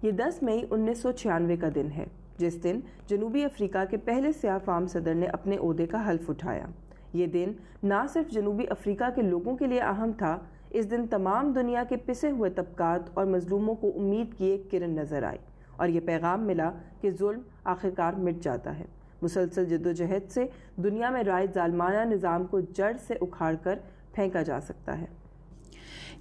یہ 10 مئی 1996 کا دن ہے، جس دن جنوبی افریقہ کے پہلے سیاہ فام صدر نے اپنے عہدے کا حلف اٹھایا۔ یہ دن نہ صرف جنوبی افریقہ کے لوگوں کے لیے اہم تھا، اس دن تمام دنیا کے پسے ہوئے طبقات اور مظلوموں کو امید کی ایک کرن نظر آئی اور یہ پیغام ملا کہ ظلم آخرکار مٹ جاتا ہے۔ مسلسل جدوجہد سے دنیا میں رائج ظالمانہ نظام کو جڑ سے اکھاڑ کر پھینکا جا سکتا ہے۔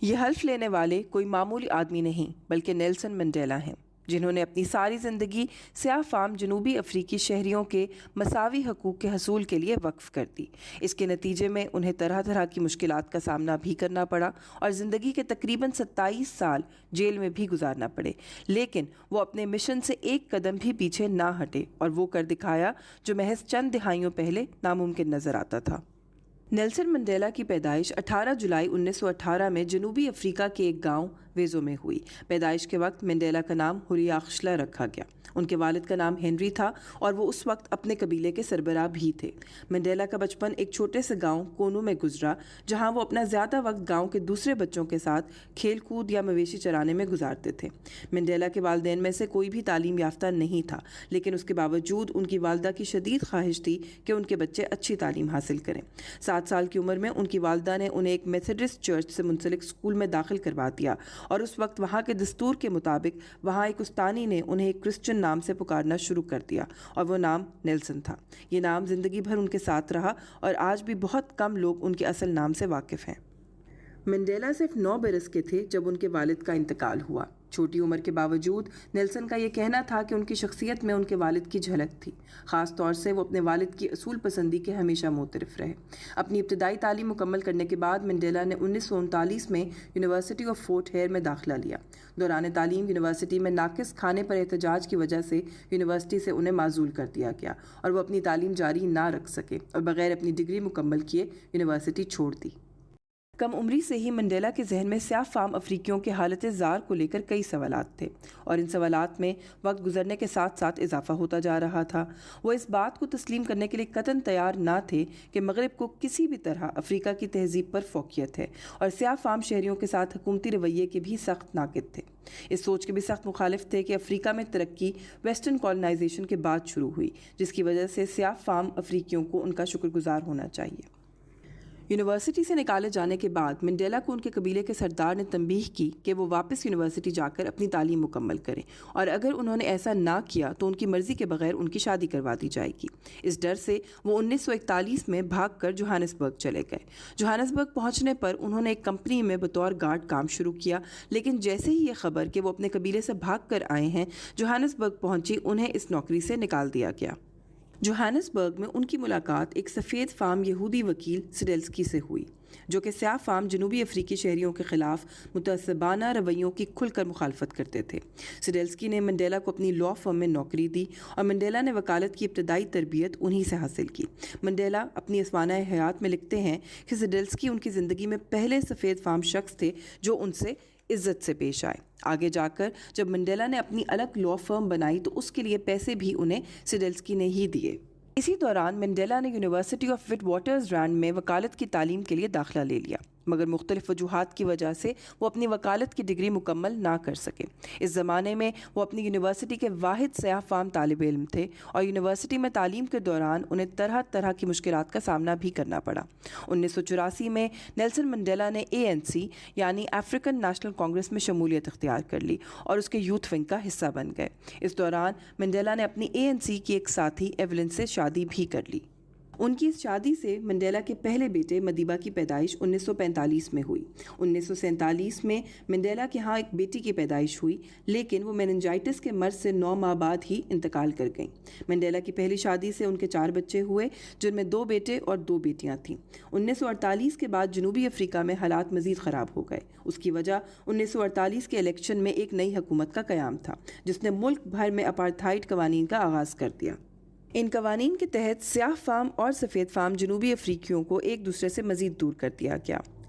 یہ حلف لینے والے کوئی معمولی آدمی نہیں بلکہ نیلسن منڈیلا ہیں، جنہوں نے اپنی ساری زندگی سیاہ فام جنوبی افریقی شہریوں کے مساوی حقوق کے حصول کے لیے وقف کر دی۔ اس کے نتیجے میں انہیں طرح طرح کی مشکلات کا سامنا بھی کرنا پڑا اور زندگی کے تقریباً 27 سال جیل میں بھی گزارنا پڑے، لیکن وہ اپنے مشن سے ایک قدم بھی پیچھے نہ ہٹے اور وہ کر دکھایا جو محض چند دہائیوں پہلے ناممکن نظر آتا تھا۔ نیلسن منڈیلا کی پیدائش 18 جولائی 1918 میں جنوبی افریقہ کے ایک گاؤں ویزو میں ہوئی۔ پیدائش کے وقت منڈیلا کا نام ہوریاخشلا رکھا گیا۔ ان کے والد کا نام ہنری تھا اور وہ اس وقت اپنے قبیلے کے سربراہ بھی تھے۔ منڈیلا کا بچپن ایک چھوٹے سے گاؤں کونو میں گزرا، جہاں وہ اپنا زیادہ وقت گاؤں کے دوسرے بچوں کے ساتھ کھیل کود یا مویشی چرانے میں گزارتے تھے۔ منڈیلا کے والدین میں سے کوئی بھی تعلیم یافتہ نہیں تھا، لیکن اس کے باوجود ان کی والدہ کی شدید خواہش تھی کہ ان کے بچے اچھی تعلیم حاصل کریں۔ 7 سال کی عمر میں ان کی والدہ نے انہیں ایک میتھڈسٹ چرچ سے منسلک اسکول میں داخل کروا دیا اور اس وقت وہاں کے دستور کے مطابق وہاں ایک استانی نے انہیں ایک کرسچن نام سے پکارنا شروع کر دیا اور وہ نام نیلسن تھا۔ یہ نام زندگی بھر ان کے ساتھ رہا اور آج بھی بہت کم لوگ ان کے اصل نام سے واقف ہیں۔ منڈیلا صرف 9 برس کے تھے جب ان کے والد کا انتقال ہوا۔ چھوٹی عمر کے باوجود نیلسن کا یہ کہنا تھا کہ ان کی شخصیت میں ان کے والد کی جھلک تھی۔ خاص طور سے وہ اپنے والد کی اصول پسندی کے ہمیشہ معترف رہے۔ اپنی ابتدائی تعلیم مکمل کرنے کے بعد منڈیلا نے 1939 میں یونیورسٹی آف فورٹ ہیئر میں داخلہ لیا۔ دوران تعلیم یونیورسٹی میں ناقص کھانے پر احتجاج کی وجہ سے یونیورسٹی سے انہیں معزول کر دیا گیا اور وہ اپنی تعلیم جاری نہ رکھ سکے اور بغیر اپنی ڈگری مکمل کیے یونیورسٹی چھوڑ دی۔ کم عمری سے ہی منڈیلا کے ذہن میں سیاہ فام افریقیوں کے حالت زار کو لے کر کئی سوالات تھے اور ان سوالات میں وقت گزرنے کے ساتھ ساتھ اضافہ ہوتا جا رہا تھا۔ وہ اس بات کو تسلیم کرنے کے لیے قطعاً تیار نہ تھے کہ مغرب کو کسی بھی طرح افریقہ کی تہذیب پر فوقیت ہے اور سیاہ فام شہریوں کے ساتھ حکومتی رویے کے بھی سخت ناقد تھے۔ اس سوچ کے بھی سخت مخالف تھے کہ افریقہ میں ترقی ویسٹرن کالونائزیشن کے بعد شروع ہوئی، جس کی وجہ سے سیاہ فام افریقیوں کو ان کا شکر گزار ہونا چاہیے۔ یونیورسٹی سے نکالے جانے کے بعد منڈیلا کو ان کے قبیلے کے سردار نے تنبیہ کی کہ وہ واپس یونیورسٹی جا کر اپنی تعلیم مکمل کریں اور اگر انہوں نے ایسا نہ کیا تو ان کی مرضی کے بغیر ان کی شادی کروا دی جائے گی۔ اس ڈر سے وہ 1941 میں بھاگ کر جوہانسبرگ چلے گئے۔ جوہانسبرگ پہنچنے پر انہوں نے ایک کمپنی میں بطور گارڈ کام شروع کیا، لیکن جیسے ہی یہ خبر کہ وہ اپنے قبیلے سے بھاگ کر آئے ہیں جوہانسبرگ پہنچی، انہیں اس نوکری سے نکال دیا گیا۔ جوہانسبرگ میں ان کی ملاقات ایک سفید فام یہودی وکیل سیڈلسکی سے ہوئی، جو کہ سیاہ فام جنوبی افریقی شہریوں کے خلاف متعصبانہ رویوں کی کھل کر مخالفت کرتے تھے۔ سیڈلسکی نے منڈیلا کو اپنی لاء فرم میں نوکری دی اور منڈیلا نے وکالت کی ابتدائی تربیت انہی سے حاصل کی۔ منڈیلا اپنی اسوانہ حیات میں لکھتے ہیں کہ سیڈلسکی ان کی زندگی میں پہلے سفید فام شخص تھے جو ان سے عزت سے پیش آئے۔ آگے جا کر جب منڈیلا نے اپنی الگ لاء فرم بنائی تو اس کے لیے پیسے بھی انہیں سیڈلسکی نے ہی دیے۔ اسی دوران منڈیلا نے یونیورسٹی آف وٹ واٹرز رینڈ میں وکالت کی تعلیم کے لیے داخلہ لے لیا، مگر مختلف وجوہات کی وجہ سے وہ اپنی وکالت کی ڈگری مکمل نہ کر سکے۔ اس زمانے میں وہ اپنی یونیورسٹی کے واحد سیاہ فام طالب علم تھے اور یونیورسٹی میں تعلیم کے دوران انہیں طرح طرح کی مشکلات کا سامنا بھی کرنا پڑا۔ 1984 میں نیلسن منڈیلا نے ANC یعنی افریقن نیشنل کانگریس میں شمولیت اختیار کر لی اور اس کے یوتھ ونگ کا حصہ بن گئے۔ اس دوران منڈیلا نے اپنی ANC کی ایک ساتھی ایولن سے شادی بھی کر لی۔ ان کی اس شادی سے منڈیلا کے پہلے بیٹے مدیبہ کی پیدائش 1945 میں ہوئی۔ 1947 میں منڈیلا کے ہاں ایک بیٹی کی پیدائش ہوئی، لیکن وہ میننجائٹس کے مرض سے 9 ماہ بعد ہی انتقال کر گئیں۔ منڈیلا کی پہلی شادی سے ان کے 4 بچے ہوئے، جن میں 2 بیٹے اور 2 بیٹیاں تھیں۔ 1948 کے بعد جنوبی افریقہ میں حالات مزید خراب ہو گئے۔ اس کی وجہ 1948 کے الیکشن میں ایک نئی حکومت کا قیام تھا، جس نے ملک بھر میں اپارتھائڈ قوانین کا آغاز کر دیا۔ ان قوانین کے تحت سیاہ فام اور سفید فام جنوبی افریقیوں کو ایک دوسرے سے مزید دور کر دیا گیا۔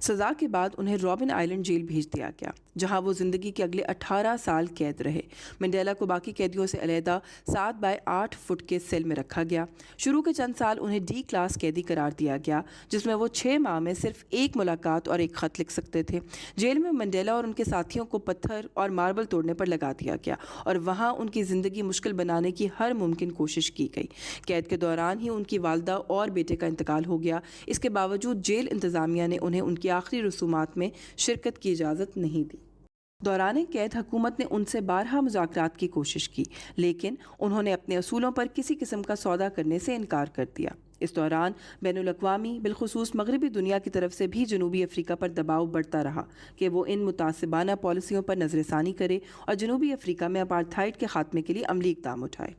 سزا کے بعد انہیں رابن آئلینڈ جیل بھیج دیا گیا، جہاں وہ زندگی کے اگلے 18 سال قید رہے۔ منڈیلا کو باقی قیدیوں سے علیحدہ 7 بائی 8 فٹ کے سیل میں رکھا گیا۔ شروع کے چند سال انہیں ڈی کلاس قیدی قرار دیا گیا، جس میں وہ 6 ماہ میں صرف ایک ملاقات اور ایک خط لکھ سکتے تھے۔ جیل میں منڈیلا اور ان کے ساتھیوں کو پتھر اور ماربل توڑنے پر لگا دیا گیا اور وہاں ان کی زندگی مشکل بنانے کی ہر ممکن کوشش کی گئی۔ قید کے دوران ہی ان کی والدہ اور بیٹے کا انتقال ہو گیا۔ اس کے باوجود جیل انتظامیہ نے انہیں ان کی آخری رسومات میں شرکت کی اجازت نہیں دی۔ دوران قید حکومت نے ان سے بارہا مذاکرات کی کوشش کی، لیکن انہوں نے اپنے اصولوں پر کسی قسم کا سودا کرنے سے انکار کر دیا۔ اس دوران بین الاقوامی بالخصوص مغربی دنیا کی طرف سے بھی جنوبی افریقہ پر دباؤ بڑھتا رہا کہ وہ ان متعصبانہ پالیسیوں پر نظر ثانی کرے اور جنوبی افریقہ میں اپارتھائڈ کے خاتمے کے لیے عملی اقدام اٹھائے۔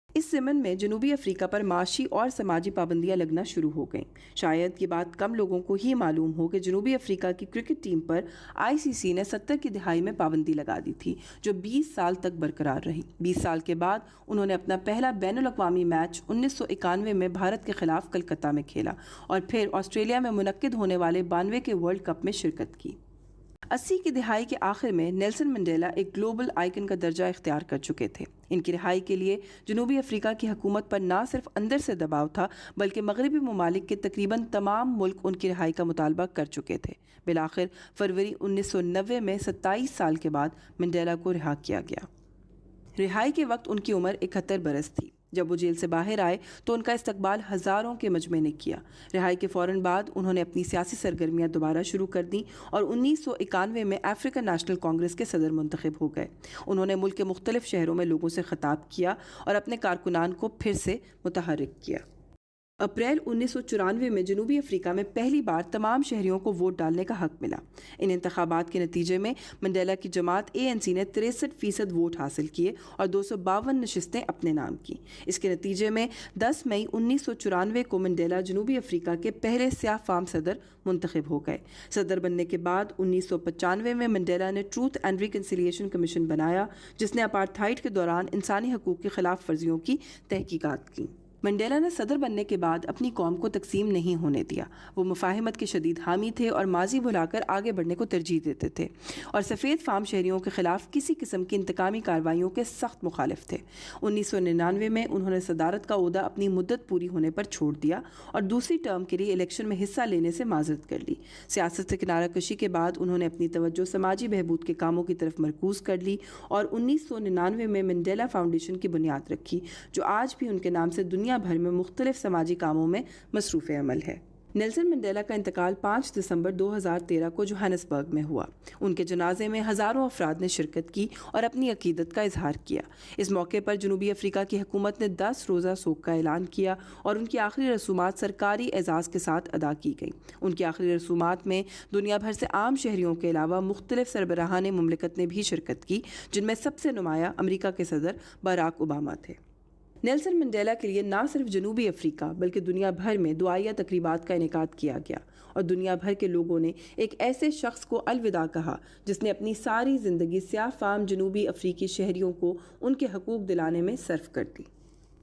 اس ضمن میں جنوبی افریقہ پر معاشی اور سماجی پابندیاں لگنا شروع ہو گئیں۔ شاید یہ بات کم لوگوں کو ہی معلوم ہو کہ جنوبی افریقہ کی کرکٹ ٹیم پر ICC نے 70 کی دہائی میں پابندی لگا دی تھی، جو 20 سال تک برقرار رہی۔ 20 سال کے بعد انہوں نے اپنا پہلا بین الاقوامی میچ 1991 میں بھارت کے خلاف کلکتہ میں کھیلا اور پھر آسٹریلیا میں منعقد ہونے والے 92 کے ورلڈ کپ میں شرکت کی۔ 80 کی دہائی کے آخر میں نیلسن منڈیلا ایک گلوبل آئیکن کا درجہ اختیار کر چکے تھے۔ ان کی رہائی کے لیے جنوبی افریقہ کی حکومت پر نہ صرف اندر سے دباؤ تھا، بلکہ مغربی ممالک کے تقریباً تمام ملک ان کی رہائی کا مطالبہ کر چکے تھے۔ بالآخر فروری 1990 میں 27 سال کے بعد منڈیلا کو رہا کیا گیا۔ رہائی کے وقت ان کی عمر 71 برس تھی۔ جب وہ جیل سے باہر آئے تو ان کا استقبال ہزاروں کے مجمع نے کیا۔ رہائی کے فوراً بعد انہوں نے اپنی سیاسی سرگرمیاں دوبارہ شروع کر دیں اور 1991 میں افریقن نیشنل کانگریس کے صدر منتخب ہو گئے۔ انہوں نے ملک کے مختلف شہروں میں لوگوں سے خطاب کیا اور اپنے کارکنان کو پھر سے متحرک کیا۔ اپریل 1994 میں جنوبی افریقہ میں پہلی بار تمام شہریوں کو ووٹ ڈالنے کا حق ملا۔ ان انتخابات کے نتیجے میں منڈیلا کی جماعت ANC نے 63% ووٹ حاصل کیے اور 252 نشستیں اپنے نام کیں۔ اس کے نتیجے میں 10 مئی 1994 کو منڈیلا جنوبی افریقہ کے پہلے سیاہ فام صدر منتخب ہو گئے۔ صدر بننے کے بعد 1995 میں منڈیلا نے ٹروتھ اینڈ ریکنسیلیشن کمیشن بنایا، جس نے اپارتھائڈ کے دوران انسانی حقوق کی خلاف ورزیوں کی تحقیقات کی۔ منڈیلا نے صدر بننے کے بعد اپنی قوم کو تقسیم نہیں ہونے دیا۔ وہ مفاہمت کے شدید حامی تھے اور ماضی بھلا کر آگے بڑھنے کو ترجیح دیتے تھے اور سفید فام شہریوں کے خلاف کسی قسم کی انتقامی کارروائیوں کے سخت مخالف تھے۔ 1999 میں انہوں نے صدارت کا عہدہ اپنی مدت پوری ہونے پر چھوڑ دیا اور دوسری ٹرم کے لیے الیکشن میں حصہ لینے سے معذرت کر لی۔ سیاست سے کنارہ کشی کے بعد انہوں نے اپنی توجہ سماجی بہبود کے کاموں کی طرف مرکوز کر لی اور 1999 میں منڈیلا فاؤنڈیشن کی بنیاد رکھی، جو آج بھی ان کے نام سے دنیا بھر میں مختلف سماجی کاموں میں مصروف عمل ہے۔ نیلسن منڈیلا کا انتقال 5 دسمبر 2013 کو جوہانسبرگ میں ہوا۔ ان کے جنازے میں ہزاروں افراد نے شرکت کی اور اپنی عقیدت کا اظہار کیا۔ اس موقع پر جنوبی افریقہ کی حکومت نے 10 روزہ سوگ کا اعلان کیا اور ان کی آخری رسومات سرکاری اعزاز کے ساتھ ادا کی گئیں۔ ان کی آخری رسومات میں دنیا بھر سے عام شہریوں کے علاوہ مختلف سربراہان مملکت نے بھی شرکت کی، جن میں سب سے نمایاں امریکہ کے صدر باراک اوباما تھے۔ نیلسن منڈیلا کے لیے نہ صرف جنوبی افریقہ بلکہ دنیا بھر میں دعائیہ تقریبات کا انعقاد کیا گیا اور دنیا بھر کے لوگوں نے ایک ایسے شخص کو الوداع کہا جس نے اپنی ساری زندگی سیاہ فام جنوبی افریقی شہریوں کو ان کے حقوق دلانے میں صرف کر دی۔